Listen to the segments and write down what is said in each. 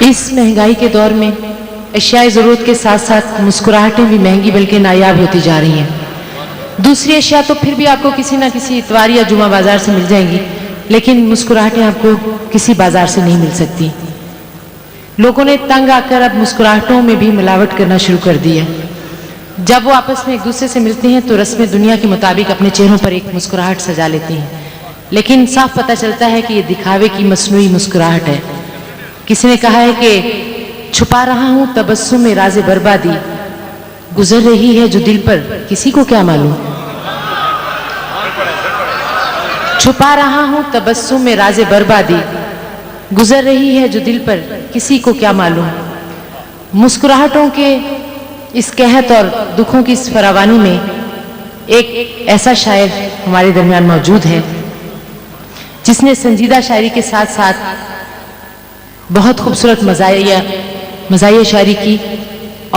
اس مہنگائی کے دور میں اشیاء ضرورت کے ساتھ ساتھ مسکراہٹیں بھی مہنگی بلکہ نایاب ہوتی جا رہی ہیں. دوسری اشیاء تو پھر بھی آپ کو کسی نہ کسی اتوار یا جمعہ بازار سے مل جائیں گی، لیکن مسکراہٹیں آپ کو کسی بازار سے نہیں مل سکتی. لوگوں نے تنگ آ کر اب مسکراہٹوں میں بھی ملاوٹ کرنا شروع کر دی ہے. جب وہ آپس میں ایک دوسرے سے ملتے ہیں تو رسم دنیا کے مطابق اپنے چہروں پر ایک مسکراہٹ سجا لیتے ہیں، لیکن صاف پتہ چلتا ہے کہ یہ دکھاوے کی مصنوعی مسکراہٹ ہے. کسی نے کہا ہے کہ چھپا رہا ہوں تبسم میں راز بربادی، گزر رہی ہے جو دل پر کسی کو کیا معلوم. چھپا رہا ہوں تبسم میں راز بربادی، گزر رہی ہے جو دل پر کسی کو کیا معلوم. مسکراہٹوں کے اس قحط اور دکھوں کی اس فراوانی میں ایک ایسا شاعر ہمارے درمیان موجود ہے جس نے سنجیدہ شاعری کے ساتھ ساتھ بہت خوبصورت مزاحیہ شاعری کی،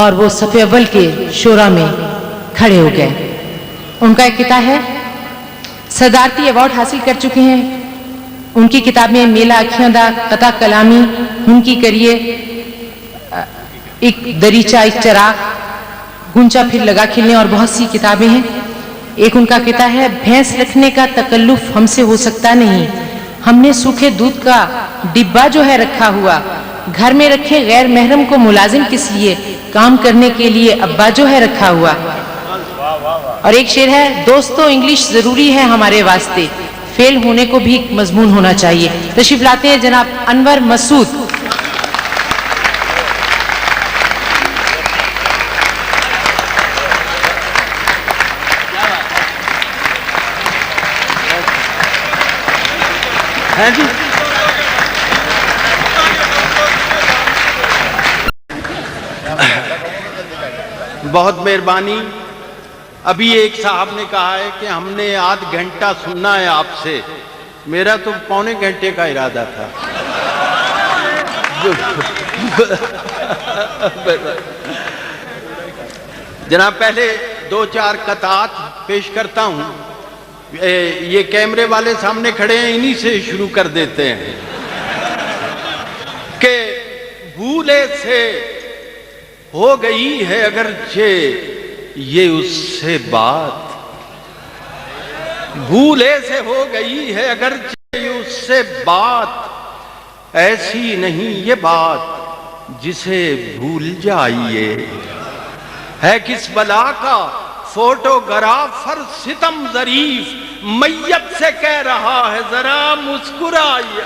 اور وہ صف اول کے شعراء میں کھڑے ہو گئے. ان کا ایک کتاب ہے، صدارتی ایوارڈ حاصل کر چکے ہیں. ان کی کتابیں میلا اکھیاں دا، قطع کلامی، ان کی کریے، ایک دریچہ ایک چراغ، گنچا پھر لگا کھلنے، اور بہت سی کتابیں ہیں. ایک ان کا کتاب ہے، بھینس رکھنے کا تکلف ہم سے ہو سکتا نہیں، ہم نے سوکھے دودھ کا ڈبہ جو ہے رکھا ہوا، گھر میں رکھے غیر محرم کو ملازم کس لیے، کام کرنے کے لیے ابا جو ہے رکھا ہوا. اور ایک شعر ہے، دوستو انگلش ضروری ہے ہمارے واسطے، فیل ہونے کو بھی ایک مضمون ہونا چاہیے. تشریف لاتے ہیں جناب انور مسعود. جی بہت مہربانی. ابھی ایک صاحب نے کہا ہے کہ ہم نے آدھ گھنٹہ سننا ہے آپ سے. میرا تو پونے گھنٹے کا ارادہ تھا. جناب پہلے دو چار قطعات پیش کرتا ہوں. یہ کیمرے والے سامنے کھڑے ہیں، انہی سے شروع کر دیتے ہیں کہ بھولے سے ہو گئی ہے اگرچہ یہ اس سے بات، بھولے سے ہو گئی ہے اگرچہ یہ اس سے بات، ایسی نہیں یہ بات جسے بھول جائیے. ہے کس بلا کا فوٹوگرافر ستم ظریف، میت سے کہہ رہا ہے ذرا مسکرائیے.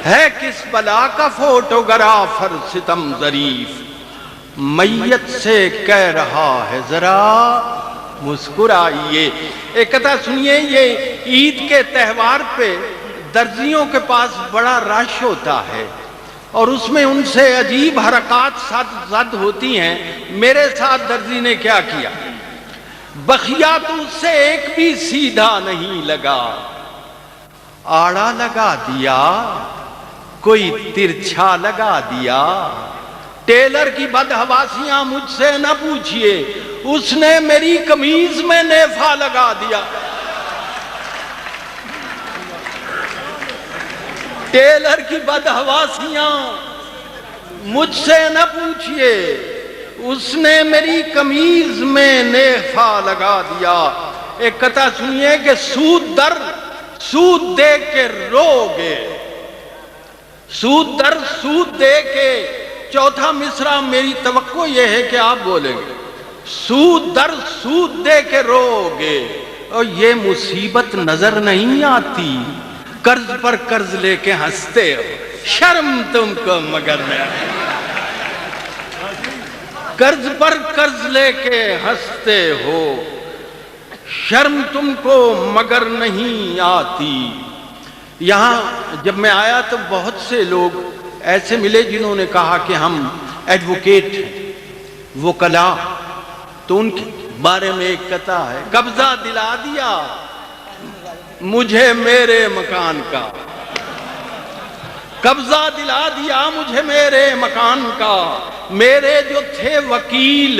ہے کس بلا کا فوٹوگرافر ستم ظریف، میت سے کہہ رہا ہے ذرا مسکرائیے. ایک قطعہ سنیے. یہ عید کے تہوار پہ درزیوں کے پاس بڑا رش ہوتا ہے اور اس میں ان سے عجیب حرکات زد ہوتی ہیں. میرے ساتھ درزی نے کیا کیا، بخیا تو اس سے ایک بھی سیدھا نہیں لگا، آڑا لگا دیا کوئی ترچھا لگا دیا. ٹیلر کی بدحواسیاں مجھ سے نہ پوچھئے، اس نے میری قمیض میں نیفا لگا دیا. ٹیلر کی بدحواسیاں مجھ سے نہ پوچھئے، اس نے میری قمیض میں نیفا لگا دیا. ایک قطعہ سنیے کہ سود در سود دے کے رو گے، سود در سود دے کے. چوتھا مصرع میری توقع یہ ہے کہ آپ بولیں گے، سود در سود دے کے رو گے. اور یہ مصیبت نظر نہیں آتی، قرض پر قرض لے کے ہنستے ہو، شرم تم کو مگر نہیں. قرض پر قرض لے کے ہنستے ہو، شرم تم کو مگر نہیں آتی. یہاں جب میں آیا تو بہت سے لوگ ایسے ملے جنہوں نے کہا کہ ہم ایڈوکیٹ ہیں، وکلا. تو ان کے بارے میں ایک قطعہ ہے، قبضہ دلا دیا مجھے میرے مکان کا، قبضہ دلا دیا مجھے میرے مکان کا. میرے جو تھے وکیل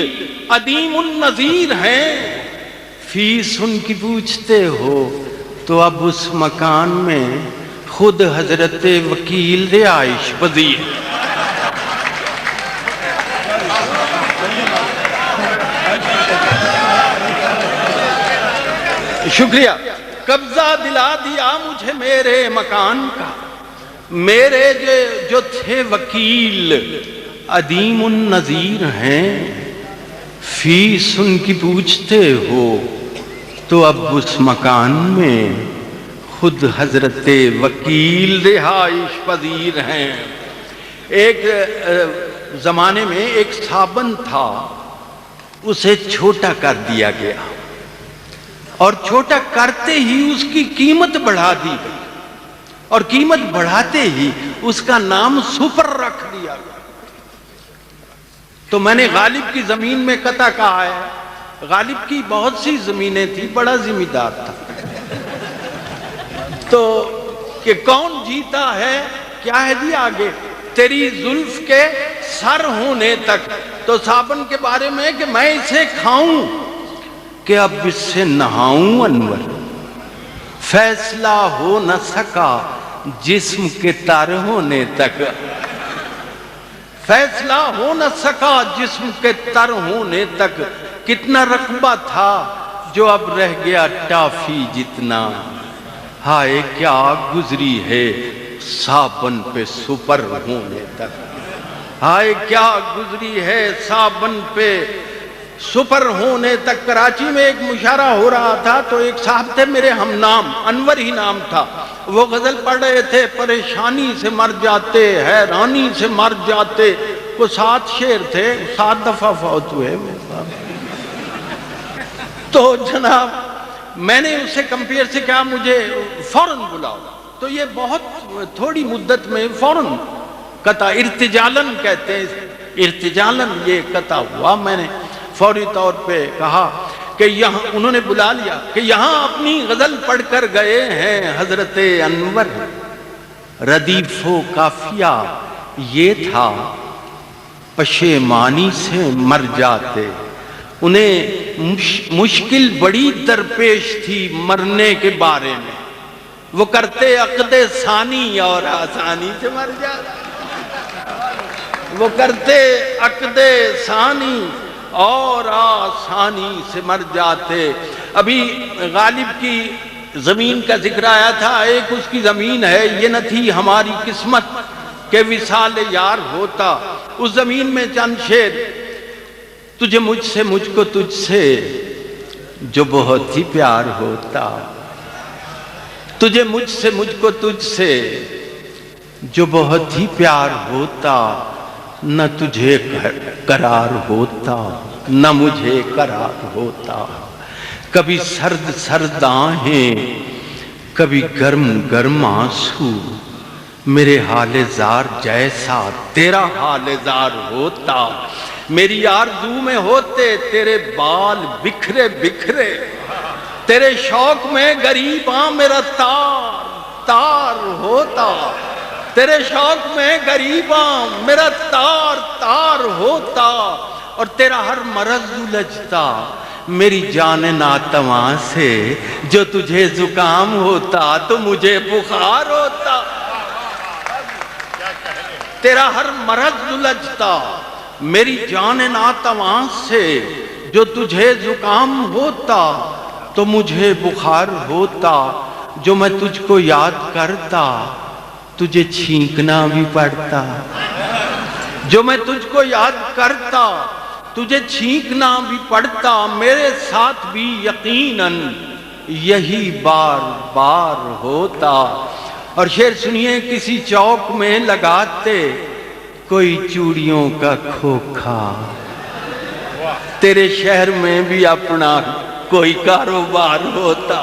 عدیم النظیر ہیں، فیس ان کی پوچھتے ہو تو اب اس مکان میں خود حضرت وکیل رہائش پذیر۔ شکریہ۔ قبضہ دلا دیا مجھے میرے مکان کا، میرے جو تھے وکیل عدیم النظیر ہیں، فیس ان کی پوچھتے ہو تو اب اس مکان میں خود حضرت وکیل رہائش پذیر ہیں۔ ایک زمانے میں ایک صابن تھا، اسے چھوٹا کر دیا گیا اور چھوٹا کرتے ہی اس کی قیمت بڑھا دی گئی، اور قیمت بڑھاتے ہی اس کا نام سپر رکھ دیا گیا۔ تو میں نے غالب کی زمین میں قطع کہا ہے، غالب کی بہت سی زمینیں تھی، بڑا ذمہ دار تھا، تو کہ کون جیتا ہے کیا ہے جی آگے، تیری زلف کے سر ہونے تک۔ تو صابن کے بارے میں کہ میں اسے کھاؤں کہ اب اس سے نہاؤں انور، فیصلہ ہو نہ سکا جسم کے تر ہونے تک، فیصلہ ہو نہ سکا جسم کے تر ہونے تک، کتنا رقبہ تھا جو اب رہ گیا ٹافی جتنا، ہائے کیا گزری ہے صابن پہ سپر ہونے تک، ہائے کیا گزری ہے صابن پہ سپر ہونے تک۔ کراچی میں ایک مشاعرہ ہو رہا تھا تو ایک صاحب تھے میرے ہم نام، انور ہی نام تھا، وہ غزل پڑھ رہے تھے، پریشانی سے مر جاتے حیرانی سے مر جاتے، وہ 7 شعر تھے، 7 دفعہ فوت ہوئے۔ تو جناب میں نے اسے کمپیئر سے کہا مجھے فوراً بلاؤ، تو یہ بہت تھوڑی مدت میں فوراً قطع، ارتجالن کہتے ہیں، ارتجالن یہ قطع ہوا۔ میں نے فوری طور پہ کہا کہ یہاں، انہوں نے بلا لیا کہ یہاں اپنی غزل پڑھ کر گئے ہیں حضرت انور، ردیف و قافیہ یہ تھا پشیمانی سے مر جاتے، انہیں مشکل بڑی درپیش تھی مرنے کے بارے میں، وہ کرتے عقد ثانی اور آسانی سے مر جاتے، وہ کرتے عقد ثانی اور آسانی سے مر جاتے۔ ابھی غالب کی زمین کا ذکر آیا تھا، ایک اس کی زمین ہے، یہ نہ تھی ہماری قسمت کہ وصال یار ہوتا، اس زمین میں چند شعر، تجھے مجھ سے مجھ کو تجھ سے جو بہت ہی پیار ہوتا، تجھے مجھ سے مجھ کو تجھ سے جو بہت ہی پیار ہوتا، نہ تجھے قرار ہوتا نہ مجھے قرار ہوتا، کبھی سرد سرد آہیں کبھی گرم گرم آنسو، میرے حال زار جیسا تیرا حال زار ہوتا، میری آرزو میں ہوتے تیرے بال بکھرے بکھرے، تیرے شوق میں غریباں میرا تار تار ہوتا، تیرے شوق میں غریباں میرا تار تار ہوتا، اور تیرا ہر مرض الجھتا میری جان ناتواں سے، جو تجھے زکام ہوتا تو مجھے بخار ہوتا، تیرا ہر مرض الجھتا میری جان ناتواں سے، جو تجھے زکام ہوتا تو مجھے بخار ہوتا، جو میں تجھ کو یاد کرتا تجھے چھینکنا بھی پڑتا، جو میں تجھ کو یاد کرتا تجھے چھینکنا بھی پڑتا، میرے ساتھ بھی یقیناً یہی بار بار ہوتا۔ اور شعر سنیے، کسی چوک میں لگاتے کوئی چوڑیوں کا کھوکھا، تیرے شہر میں بھی اپنا کوئی کاروبار ہوتا،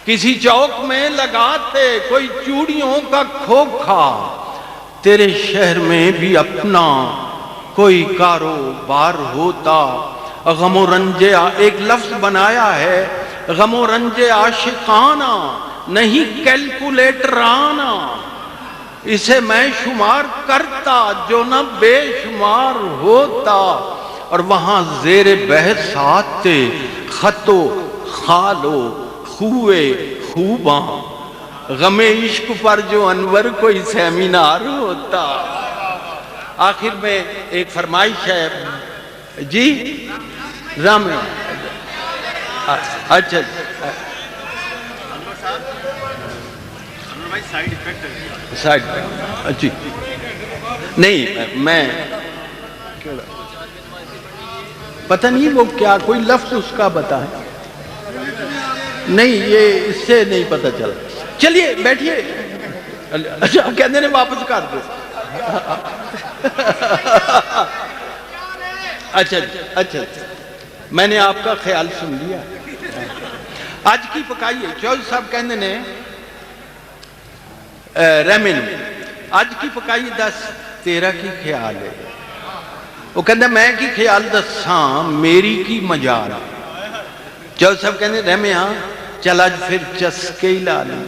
کسی چوک میں لگاتے کوئی چوڑیوں کا کھوکھا، تیرے شہر میں بھی اپنا کوئی کاروبار ہوتا۔ غم و رنج ایک لفظ بنایا ہے، غم و رنج عاشقانہ نہیں کیلکولیٹرانہ، اسے میں شمار کرتا جو نہ بے شمار ہوتا، اور وہاں زیر بحثات تے خطو خالو خوے خوباں غم عشق پر جو انور کوئی سیمینار ہوتا. آخر میں ایک فرمائش ہے جی رام. اچھا سائڈ جی نہیں میں پتہ نہیں وہ کیا کوئی لفظ اس کا بتائیں. نہیں یہ اس سے نہیں پتہ چلا. چلیے بیٹھیے. اچھا کہنے نے واپس کر دو. اچھا میں نے آپ کا خیال سن لیا. آج کی پکائیے چوہدری صاحب کہنے نے رحمن آج کی پکائی دس تیرا کی خیال ہے. وہ کہندہ میں کی خیال دساں میری کی مجال. چوہدری صاحب کہنے رحمیاں چل آج پھر چسکے ہی لا لی.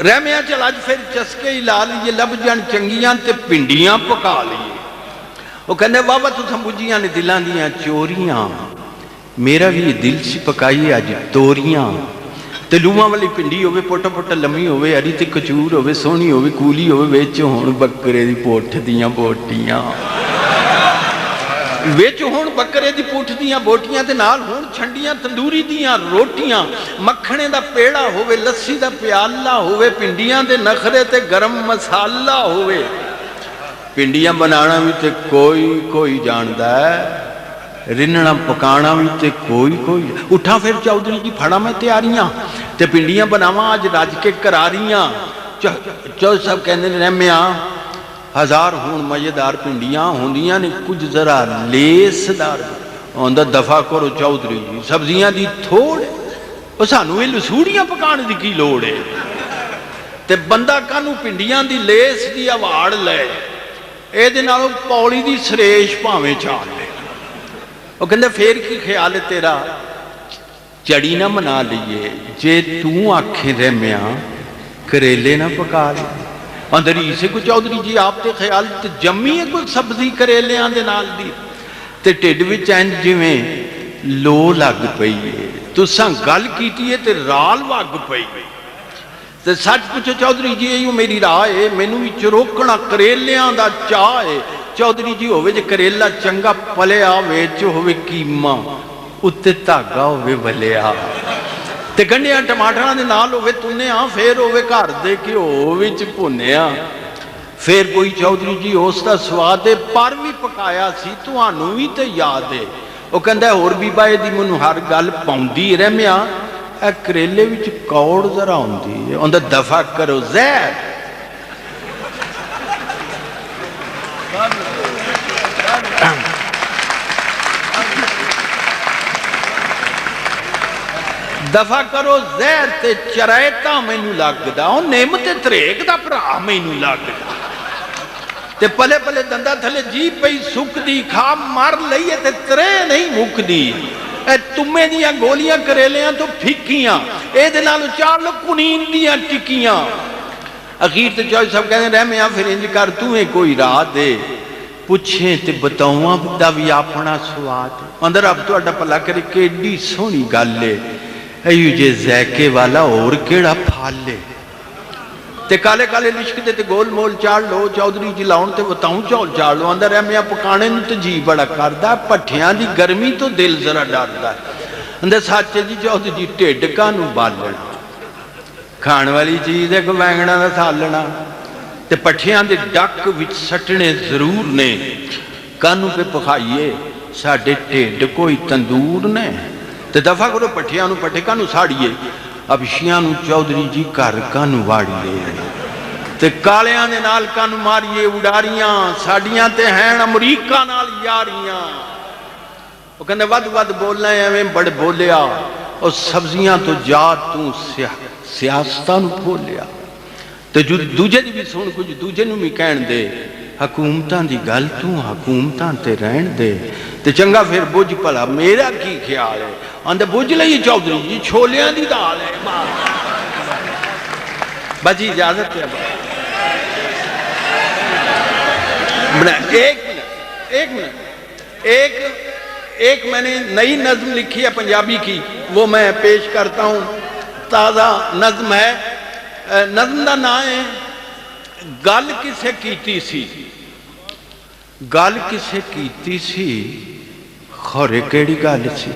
رحمیاں چل آج پھر چسکے ہی لا لی. یہ لب جان چنگیاں تے پنڈیاں پکا لی. وہ کہندے بابا تو سمبوجیاں نے دلان دیاں چوریاں میرا بھی یہ دل سی پکائی آج توریاں. تے لوہاں والی پنڈی ہوئے پوٹا پوٹا لمی ہوئے ہری تے کچور ہوئے سونی ہوئے کولی ہوئے ویچ ہون بکرے دی پوٹھ دیاں بوٹیاں. ویچ ہون بکرے دی پوٹھ دیاں بوٹیاں تے نال ہون چھنڈیاں تندوری دیاں روٹیاں مکھنے دا پیڑا ہوئے لسی دا پیالہ ہوئے پنڈیاں دے نخرے تے گرم مسالہ ہوئے. پنڈیاں بنانا بھی تے کوئی جاندہ ہے رننا پکانا بھی تے کوئی اٹھا پھر چودھری جی پھڑا میں تیاریاں تے پنڈیاں بناواں آج راج کے کراریاں. چودھری صاحب کہنے رحمیاں ہزار ہون مزیدار پنڈیاں ہوندیاں نے کچھ ذرا لیس دار. ہوندہ دفع کرو چودھری جی سبزیاں دی تھوڑے وہ سانو یہ لسوڑیاں پکانے دی کی لوڑے. تے بندہ کانو پنڈیاں دی لیس دی آواڑ لے اے دے نالوں پولی دی سریش پاویں چاہ لے. وہ کہندے پھر کی خیال ہے تیرا چڑی نہ منا لیے جے توں آنکھیں رحمیاں کریلے نہ پکا لے. اندری سے کو چودھری جی آپ تے خیال تے جمی ہے کوئی سبزی کریلے آن دے نال دی تے ٹیڈ وچ این جویں لو لگ پئی ہے تساں گل کیتی ہے تے رال وگ پئی تے سچ پوچھو چودھری جی ایو میری راہ ہے مینوں بھی چروکنا کریلیاں دا چاہ ہے. چودھری جی ہوئے جے کریلا چنگا پلیا ویچ ہوئے کیما اتے تاگا ہوئے بلیا تے گنڈیاں ٹماٹران دے نال ہوئے تنیاں پھر ہوئے گھر دے کے ہوئے چپنیاں. پھر کوئی چودھری جی ہوستا سوادے پر بھی پکایا سی تو آنو ہی تے یاد ہے. وہ کہندہ ہے اور بھی بائے دی منو ہر گل پاؤندی رحمیاں اے کریلے وچ کوڑ ذرا ہوندی ہے. اندر دفع کرو زہر دفع کرو زہر تے چرائیتا میں نو لگ دا نعمت تریک دا پرا میں نو لگ دا تے پلے پلے دندہ تھلے جی پئی سکھ دی کھا مار لئیے تے ترے نہیں مک دی. اے تمہیں دیاں گولیاں کریلیاں تو پھکیاں اے دنالو چار لوگ کنین دیاں ٹکیاں. اخیر تے چوہدری صاحب کہنے رحمیاں پھر انج کر تمہیں کوئی راہ دے پوچھیں تے بتاؤں دا بھی اپنا سواد. اندر اب تو اڈا پلا کرے کہ ایڈی سونی گل لے ایو جے زیکے والا اور کیڑا پھال لے تے کالے کالے لشک دے تے گول مول چاڑ لو. چودھری جی لاؤن تے بتاؤں چول چاڑ لو. اندر رحمیاں پکانے نو تے جی بڑا کردہ پٹھیاں دی گرمی تو دل ذرا ڈردہ. اندر ساتھے جی چودھری جی ٹیڈکا نو بالنا کھان والی چیز ہے کو وینگنا دا سالنا تے پٹھیاں دے ڈک وچ سٹنے ضرور نے کانو پہ پکھائیے ساڑھے ٹیڈ کوئی تندور نے تے دفعہ کرو پٹھیاں نو پٹھے کانو ساڑھیے اب شیاں نو چودھری جی کر کانو واڑیے تے کالیاں دے نال کانو ماریے اڑاریاں ساڑیاں تے ہیں امریکہ نال یاریاں. وہ کہنے ود بولنا ہے میں بڑے بولیا اور سبزیاں تو جا توں سیاستہ نو بولیا تے جو دوجہ دی بھی سن کچھ دوجہ نو بھی کہن دے حکومتاں دی گل توں حکومتاں تے رہن دے تے چنگا پھر بوجھ پلا میرا کی خیال ہے. اندھے بوجھ لئیے چودھری جی چھولیاں دی دال ہے بچی اجازت ہے. ایک منٹ ایک میں نے نئی نظم لکھی ہے پنجابی کی، وہ میں پیش کرتا ہوں، تازہ نظم ہے۔ نظم دا نام ہے گل کسے کیتی سی، گل کسے کیتی سی، خورے کیڑی گل سی،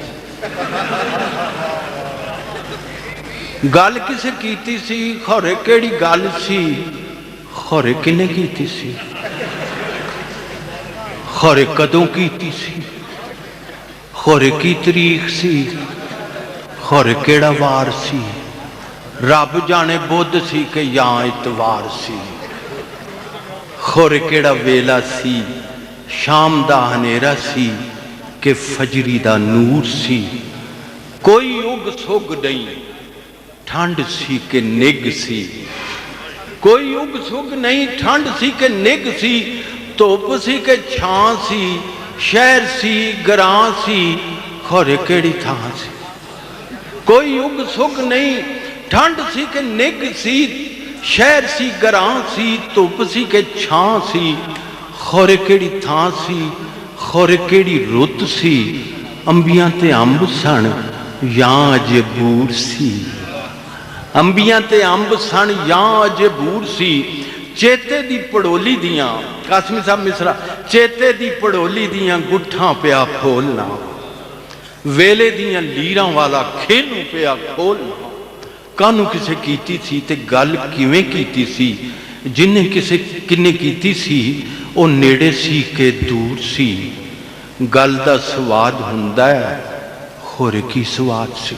گل کسے کیتی سی، خورے کیڑی گل سی، خورے کنے کیتی سی، خورے کدوں کیتی سی، خورے کی تاریخ سی، خورے کیڑا وار سی، رب جانے بدھ سی کہ یا اتوار سی، خورے کیڑا ویلا سی، شام دا ہنیرا سی کہ فجری دا نور سی، کوئی اگ سگ نہیں، ٹھنڈ سی کہ نگ سی، کوئی اگ سگ نہیں، ٹھنڈ سی کہ نگ سی، توپ سی کہ چھان سی، شہر سی گران سی، خورے کیڑی تھان سی، کوئی اگ سگ نہیں، ٹھنڈ سی کہ نگ سی، شہر سی گران سی، توپ سی کہ چھان سی، خورے کیڑی تھان سی، خورے کیڑی رت سی، انبیاں تے امب سن یا اجے بور سی، انبیاں تے امب سن یا اجے بور سی، چیتے دی پڑولی دیاں، قاسمی صاحب مصرا، چیتے دی پڑولی دیاں گٹھاں پیا کھولنا، ویلے دیاں لیراں والا کھیلوں پیا کھولنا، کانوں کسے کیتی سی تے گل کیویں کیتی سی، جنہیں کسے کنے کیتی سی او نیڑے سی کہ دور سی، گل دا سواد ہوندا ہے خورے کی سواد سی،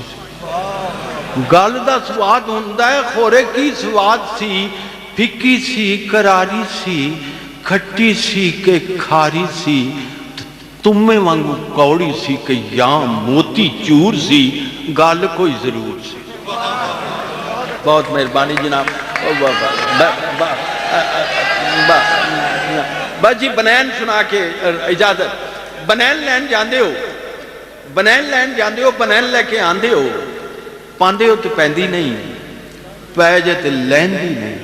گل دا سواد ہوندا ہے خورے کی سواد سی، پھکی سی کراری سی، کھٹی سی کہ کھاری سی، تمہیں وانگو کوڑی سی کہ یا موتی چور سی، گل کوئی ضرور سی۔ بہت مہربانی جناب۔ بس جی بنین سنا کے اجازت، بنین لین جاندے ہو، بنین لین جاندے ہو، بنین لے کے آندے ہو، پاندے ہو تو پیندی نہیں، پے جے تے لیندی نہیں،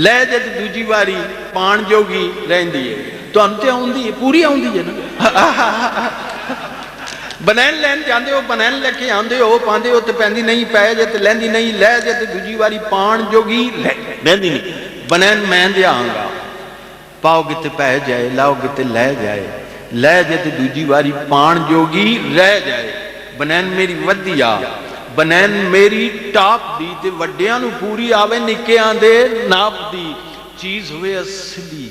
لے جے تے دوجی واری پان جوگی رہندی ہے، تو ہم تے آؤندی ہے، پوری آؤندی ہے نا۔ بنین لین جاندے ہو، بنین لے کے آندے ہو، پاندے ہو تے پیندی نہیں، پے جے تے لیندی نہیں، لے جے تے دوجی واری پان جوگی رہندی نہیں، بنین میں دے آنگا، پاؤ گے تے پہ جائے، لاؤ گے تے لے جائے، لے جائے تے دوجی واری پان جوگی رہ جائے، بنین میری ودیا، بنین میری ٹاپ دی تے وڈیاں نو پوری آوے نکے آندے ناپ دی، چیز ہوئے اصلی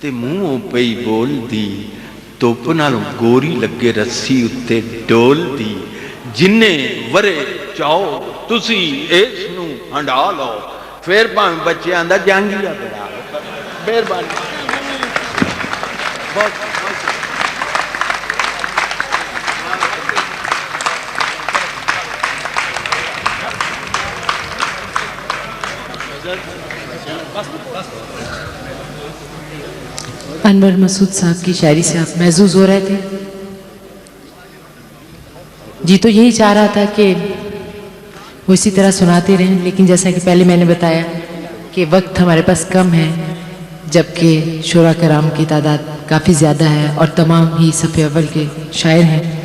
تے منہوں پئی بول دی، توپ نالوں گوری لگے رسی اتے ڈول دی، جنہیں ورے چاہو تسی اس نو ہنڈا لو، پھر پاں بچے آندہ جانگیا بڑا لو، مہربانی۔ انور مسعود صاحب کی شاعری سے آپ محظوظ ہو رہے تھے؟ جی تو یہی چاہ رہا تھا کہ وہ اسی طرح سناتے رہیں، لیکن جیسا کہ پہلے میں نے بتایا کہ وقت ہمارے پاس کم ہے، جبکہ شعراء کرام کی تعداد کافی زیادہ ہے اور تمام ہی صف اول کے شاعر ہیں،